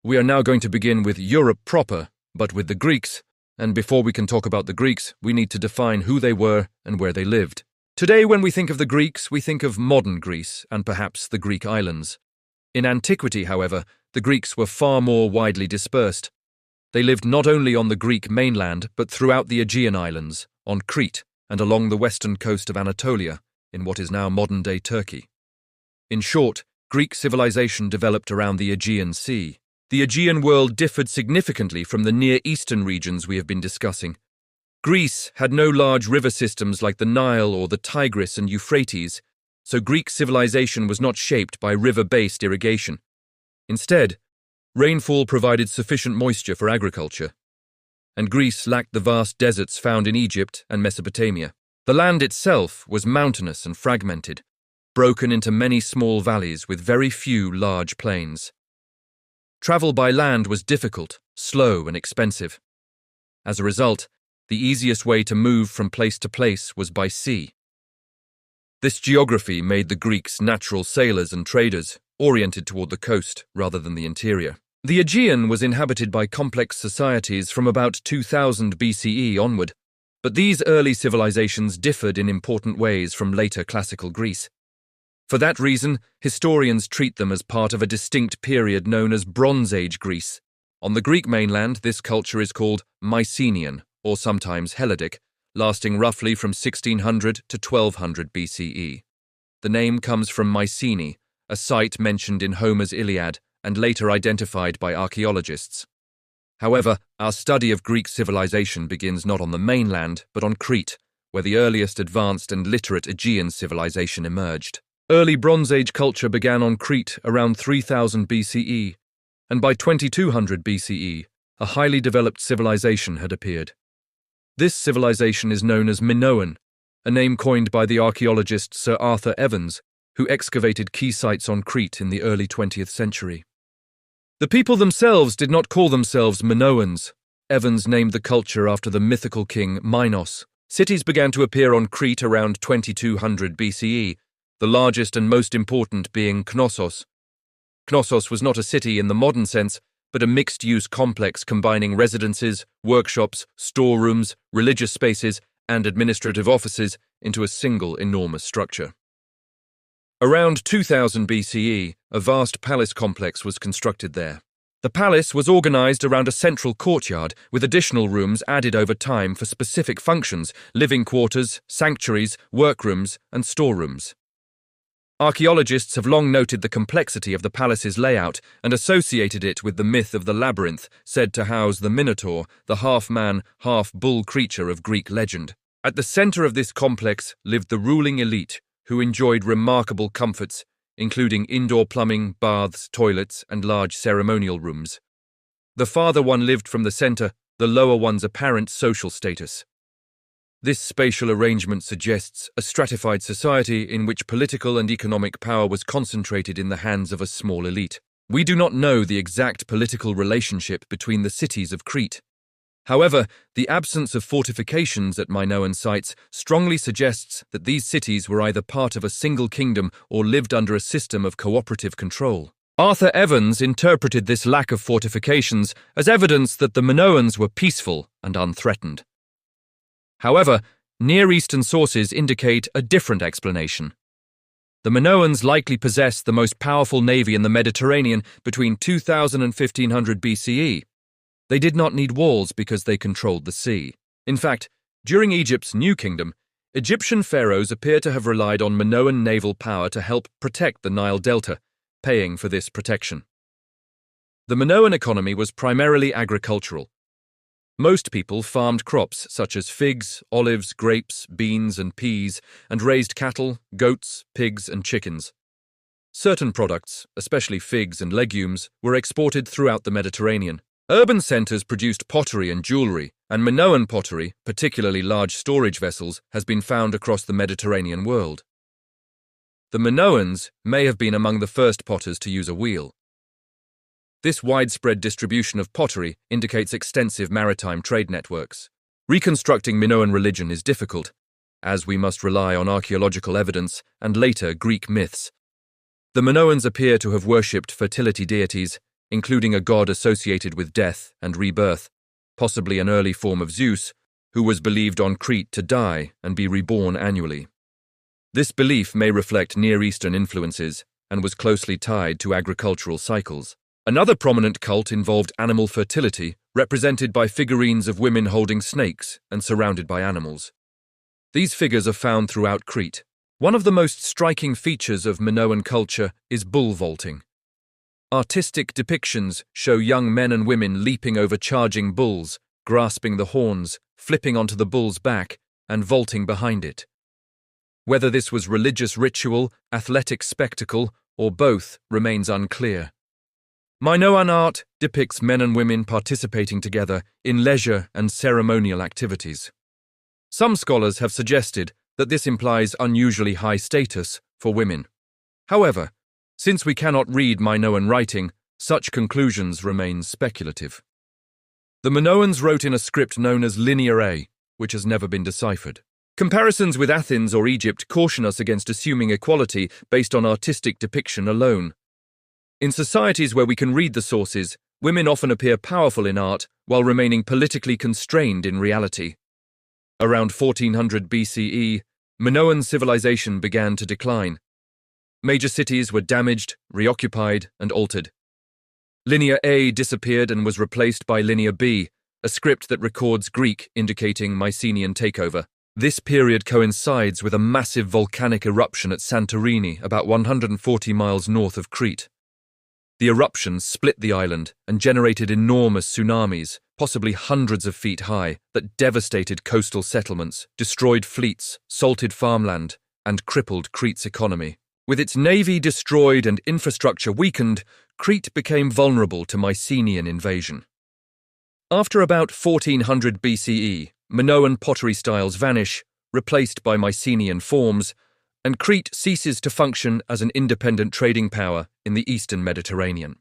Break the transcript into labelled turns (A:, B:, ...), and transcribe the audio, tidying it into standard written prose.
A: We are now going to begin with Europe proper, but with the Greeks, and before we can talk about the Greeks, we need to define who they were and where they lived. Today, when we think of the Greeks, we think of modern Greece and perhaps the Greek islands. In antiquity, however, the Greeks were far more widely dispersed. They lived not only on the Greek mainland, but throughout the Aegean islands, on Crete, and along the western coast of Anatolia, in what is now modern-day Turkey. In short, Greek civilization developed around the Aegean Sea. The Aegean world differed significantly from the Near Eastern regions we have been discussing. Greece had no large river systems like the Nile or the Tigris and Euphrates, so Greek civilization was not shaped by river-based irrigation. Instead, rainfall provided sufficient moisture for agriculture, and Greece lacked the vast deserts found in Egypt and Mesopotamia. The land itself was mountainous and fragmented, broken into many small valleys with very few large plains. Travel by land was difficult, slow, and expensive. As a result, the easiest way to move from place to place was by sea. This geography made the Greeks natural sailors and traders, oriented toward the coast rather than the interior. The Aegean was inhabited by complex societies from about 2000 BCE onward, but these early civilizations differed in important ways from later classical Greece. For that reason, historians treat them as part of a distinct period known as Bronze Age Greece. On the Greek mainland, this culture is called Mycenaean, or sometimes Helladic, lasting roughly from 1600 to 1200 BCE. The name comes from Mycenae, a site mentioned in Homer's Iliad and later identified by archaeologists. However, our study of Greek civilization begins not on the mainland, but on Crete, where the earliest advanced and literate Aegean civilization emerged. Early Bronze Age culture began on Crete around 3000 BCE, and by 2200 BCE, a highly developed civilization had appeared. This civilization is known as Minoan, a name coined by the archaeologist Sir Arthur Evans, who excavated key sites on Crete in the early 20th century. The people themselves did not call themselves Minoans. Evans named the culture after the mythical king Minos. Cities began to appear on Crete around 2200 BCE, the largest and most important being Knossos. Knossos was not a city in the modern sense, but a mixed-use complex combining residences, workshops, storerooms, religious spaces, and administrative offices into a single enormous structure. Around 2000 BCE, a vast palace complex was constructed there. The palace was organized around a central courtyard with additional rooms added over time for specific functions: living quarters, sanctuaries, workrooms, and storerooms. Archaeologists have long noted the complexity of the palace's layout and associated it with the myth of the Labyrinth, said to house the Minotaur, the half-man, half-bull creature of Greek legend. At the center of this complex lived the ruling elite, who enjoyed remarkable comforts, including indoor plumbing, baths, toilets, and large ceremonial rooms. The farther one lived from the center, the lower one's apparent social status. This spatial arrangement suggests a stratified society in which political and economic power was concentrated in the hands of a small elite. We do not know the exact political relationship between the cities of Crete. However, the absence of fortifications at Minoan sites strongly suggests that these cities were either part of a single kingdom or lived under a system of cooperative control. Arthur Evans interpreted this lack of fortifications as evidence that the Minoans were peaceful and unthreatened. However, Near Eastern sources indicate a different explanation. The Minoans likely possessed the most powerful navy in the Mediterranean between 2000 and 1500 BCE. They did not need walls because they controlled the sea. In fact, during Egypt's New Kingdom, Egyptian pharaohs appear to have relied on Minoan naval power to help protect the Nile Delta, paying for this protection. The Minoan economy was primarily agricultural. Most people farmed crops such as figs, olives, grapes, beans, and peas, and raised cattle, goats, pigs, and chickens. Certain products, especially figs and legumes, were exported throughout the Mediterranean. Urban centers produced pottery and jewelry, and Minoan pottery, particularly large storage vessels, has been found across the Mediterranean world. The Minoans may have been among the first potters to use a wheel. This widespread distribution of pottery indicates extensive maritime trade networks. Reconstructing Minoan religion is difficult, as we must rely on archaeological evidence and later Greek myths. The Minoans appear to have worshipped fertility deities, including a god associated with death and rebirth, possibly an early form of Zeus, who was believed on Crete to die and be reborn annually. This belief may reflect Near Eastern influences and was closely tied to agricultural cycles. Another prominent cult involved animal fertility, represented by figurines of women holding snakes and surrounded by animals. These figures are found throughout Crete. One of the most striking features of Minoan culture is bull vaulting. Artistic depictions show young men and women leaping over charging bulls, grasping the horns, flipping onto the bull's back, and vaulting behind it. Whether this was religious ritual, athletic spectacle, or both remains unclear. Minoan art depicts men and women participating together in leisure and ceremonial activities. Some scholars have suggested that this implies unusually high status for women. However, since we cannot read Minoan writing, such conclusions remain speculative. The Minoans wrote in a script known as Linear A, which has never been deciphered. Comparisons with Athens or Egypt caution us against assuming equality based on artistic depiction alone. In societies where we can read the sources, women often appear powerful in art while remaining politically constrained in reality. Around 1400 BCE, Minoan civilization began to decline. Major cities were damaged, reoccupied, and altered. Linear A disappeared and was replaced by Linear B, a script that records Greek indicating Mycenaean takeover. This period coincides with a massive volcanic eruption at Santorini, about 140 miles north of Crete. The eruption split the island and generated enormous tsunamis, possibly hundreds of feet high, that devastated coastal settlements, destroyed fleets, salted farmland, and crippled Crete's economy. With its navy destroyed and infrastructure weakened, Crete became vulnerable to Mycenaean invasion. After about 1400 BCE, Minoan pottery styles vanish, replaced by Mycenaean forms, and Crete ceases to function as an independent trading power in the eastern Mediterranean.